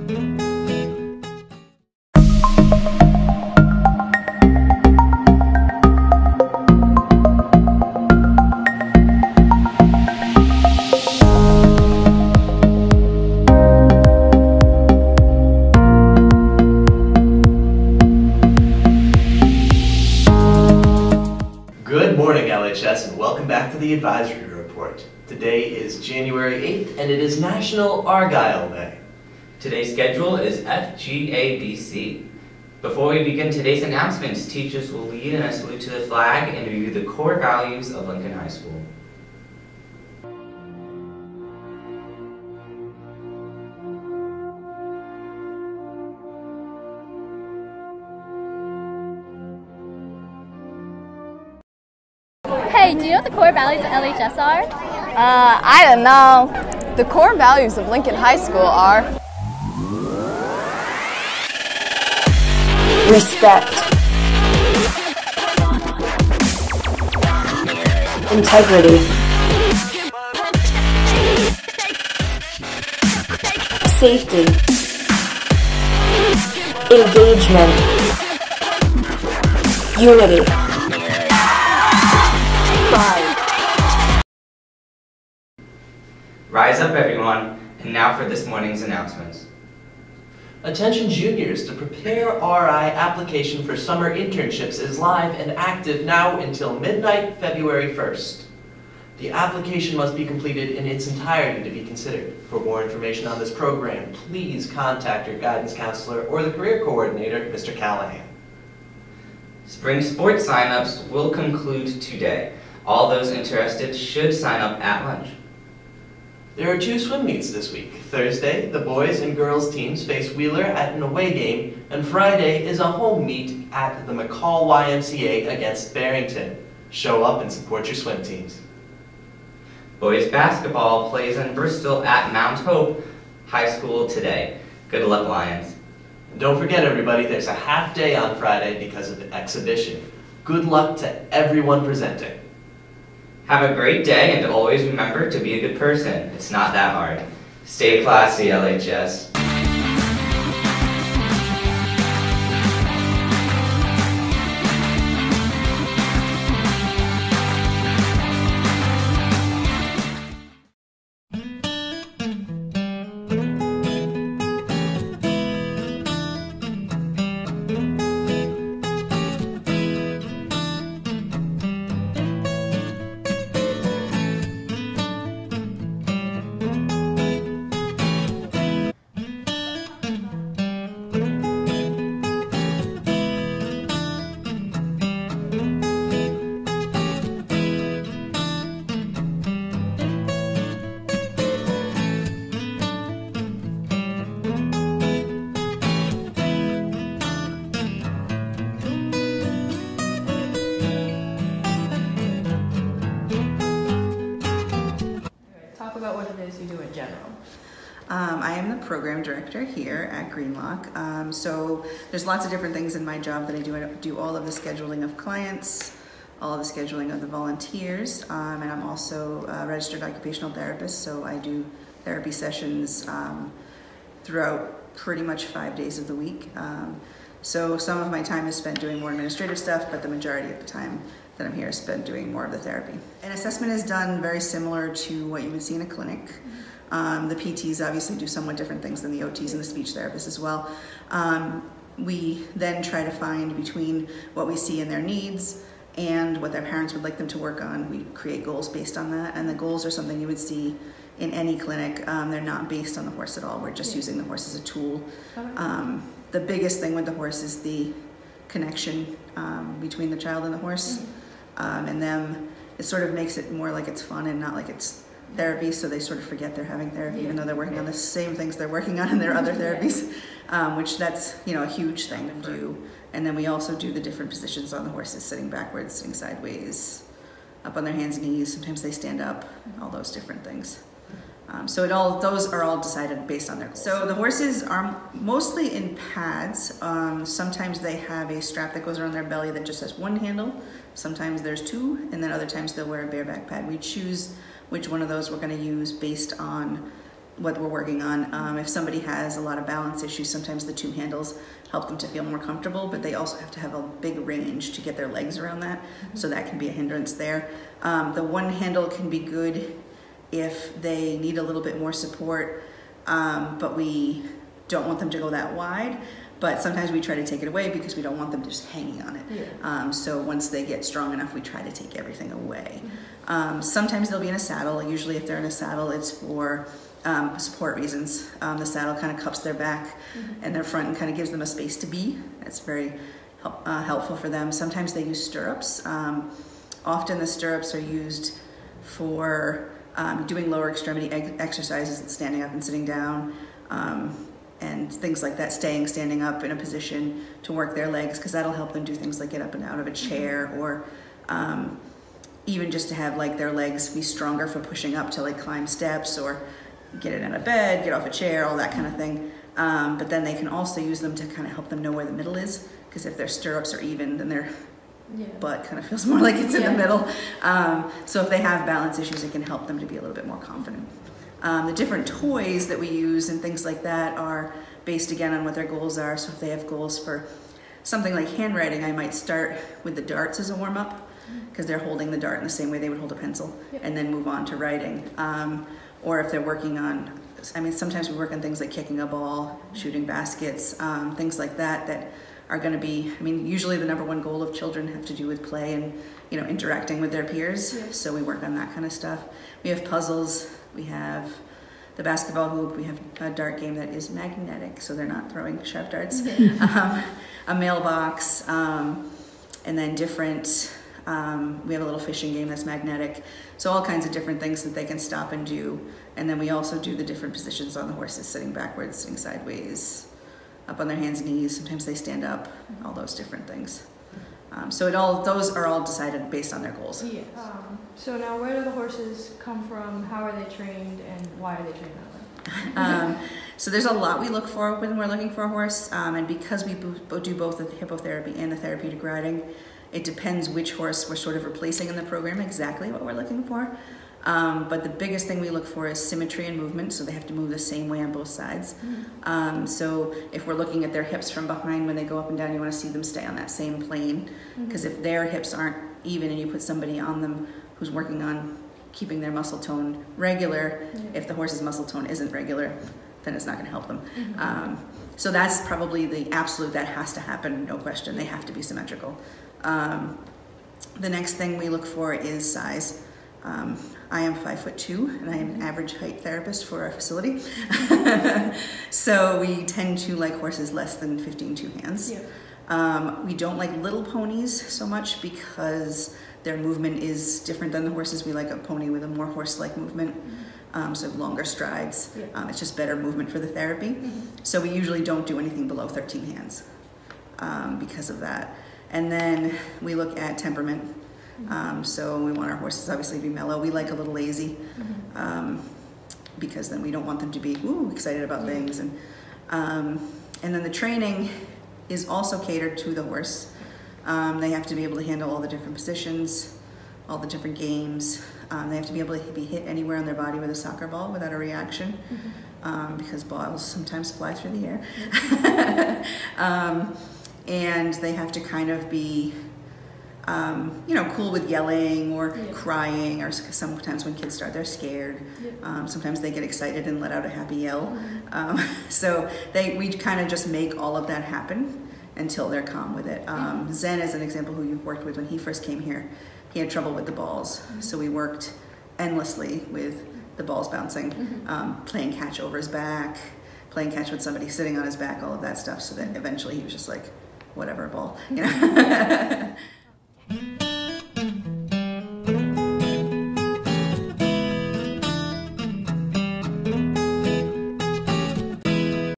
Good morning, LHS, and welcome back to the Advisory Report. Today is January 8th, and it is National Argyle Day. Today's schedule is FGABC. Before we begin today's announcements, teachers will lead in a salute to the flag and review the core values of Lincoln High School. Hey, do you know what the core values of LHS are? I don't know. The core values of Lincoln High School are respect, integrity, safety, engagement, unity, pride. Rise up, everyone, and now for this morning's announcements. Attention juniors, the Prepare RI application for summer internships is live and active now until midnight, February 1st. The application must be completed in its entirety to be considered. For more information on this program, please contact your guidance counselor or the career coordinator, Mr. Callahan. Spring sports signups will conclude today. All those interested should sign up at lunch. There are 2 swim meets this week. Thursday, the boys and girls teams face Wheeler at an away game, and Friday is a home meet at the McCall YMCA against Barrington. Show up and support your swim teams. Boys basketball plays in Bristol at Mount Hope High School today. Good luck, Lions. And don't forget, everybody, there's a half day on Friday because of the exhibition. Good luck to everyone presenting. Have a great day, and always remember to be a good person. It's not that hard. Stay classy, LHS. About what it is you do in general. I am the program director here at Greenlock. So there's lots of different things in my job that I do. I do all of the scheduling of clients, all of the scheduling of the volunteers, and I'm also a registered occupational therapist, so I do therapy sessions throughout pretty much 5 days of the week. So some of my time is spent doing more administrative stuff, but the majority of the time that I'm here is spent doing more of the therapy. An assessment is done very similar to what you would see in a clinic. The PTs obviously do somewhat different things than the OTs and the speech therapists as well. We then try to find between what we see in their needs and what their parents would like them to work on. We create goals based on that, and the goals are something you would see in any clinic. They're not based on the horse at all. We're just using the horse as a tool. The biggest thing with the horse is the connection between the child and the horse. And them, it sort of makes it more like it's fun and not like it's therapy, so they sort of forget they're having therapy, even though they're working on the same things they're working on in their other therapies, which that's, you know, a huge thing to do. And then we also do the different positions on the horses, sitting backwards, sitting sideways, up on their hands and knees, sometimes they stand up, all those different things. So those are all decided based on their goals. So the horses are mostly in pads. Sometimes they have a strap that goes around their belly that just has one handle. Sometimes there's 2, and then other times they'll wear a bareback pad. We choose which one of those we're going to use based on what we're working on. If somebody has a lot of balance issues, sometimes the two handles help them to feel more comfortable, but they also have to have a big range to get their legs around that, so that can be a hindrance there. The one handle can be good if they need a little bit more support, but we don't want them to go that wide. But sometimes we try to take it away because we don't want them just hanging on it. Yeah. So once they get strong enough, we try to take everything away. Sometimes they'll be in a saddle. Usually if they're in a saddle, it's for support reasons. The saddle kind of cups their back and their front and kind of gives them a space to be. That's very helpful for them. Sometimes they use stirrups. Often the stirrups are used for doing lower extremity exercises, standing up and sitting down. And things like that, standing up in a position to work their legs, because that'll help them do things like get up and out of a chair, or even just to have like their legs be stronger for pushing up to like climb steps or get it out of bed, get off a chair, all that kind of thing. But then they can also use them to kind of help them know where the middle is, because if their stirrups are even, then their butt kind of feels more like it's in the middle. So if they have balance issues, it can help them to be a little bit more confident. The different toys that we use and things like that are based again on what their goals are. So if they have goals for something like handwriting, I might start with the darts as a warm-up, because they're holding the dart in the same way they would hold a pencil, and then move on to writing. Or if they're working on, I mean, sometimes we work on things like kicking a ball, shooting baskets, things like that that are going to be, I mean, usually the number one goal of children have to do with play and, you know, interacting with their peers. So we work on that kind of stuff. We have puzzles. We have the basketball hoop. We have a dart game that is magnetic, so they're not throwing sharp darts. A mailbox, and then different, we have a little fishing game that's magnetic. So all kinds of different things that they can stop and do. And then we also do the different positions on the horses, sitting backwards, sitting sideways, up on their hands and knees. Sometimes they stand up, all those different things. So those are all decided based on their goals. Yeah. So now, where do the horses come from? How are they trained, and why are they trained that way? So there's a lot we look for when we're looking for a horse, and because we do both the hippotherapy and the therapeutic riding, it depends which horse we're sort of replacing in the program, exactly what we're looking for. But the biggest thing we look for is symmetry and movement, so they have to move the same way on both sides. So if we're looking at their hips from behind when they go up and down, you want to see them stay on that same plane, because if their hips aren't even and you put somebody on them who's working on keeping their muscle tone regular, if the horse's muscle tone isn't regular, then it's not going to help them. So that's probably the absolute, that has to happen, no question. They have to be symmetrical. The next thing we look for is size. I am 5'2", and I am an average height therapist for our facility. So we tend to like horses less than 15 two hands. We don't like little ponies so much because their movement is different than the horses. We like a pony with a more horse-like movement, so longer strides. It's just better movement for the therapy. So we usually don't do anything below 13 hands because of that. And then we look at temperament. So we want our horses obviously to be mellow. We like a little lazy, because then we don't want them to be excited about things. And then the training is also catered to the horse. They have to be able to handle all the different positions, all the different games. They have to be able to be hit anywhere on their body with a soccer ball without a reaction, because balls sometimes fly through the air. And they have to kind of be cool with yelling or crying, or sometimes when kids start, they're scared. Sometimes they get excited and let out a happy yell. So we kind of just make all of that happen until they're calm with it. Zen is an example who you've worked with. When he first came here, he had trouble with the balls. So we worked endlessly with the balls bouncing, playing catch over his back, playing catch with somebody sitting on his back, all of that stuff, so that eventually he was just like, whatever, ball, you know.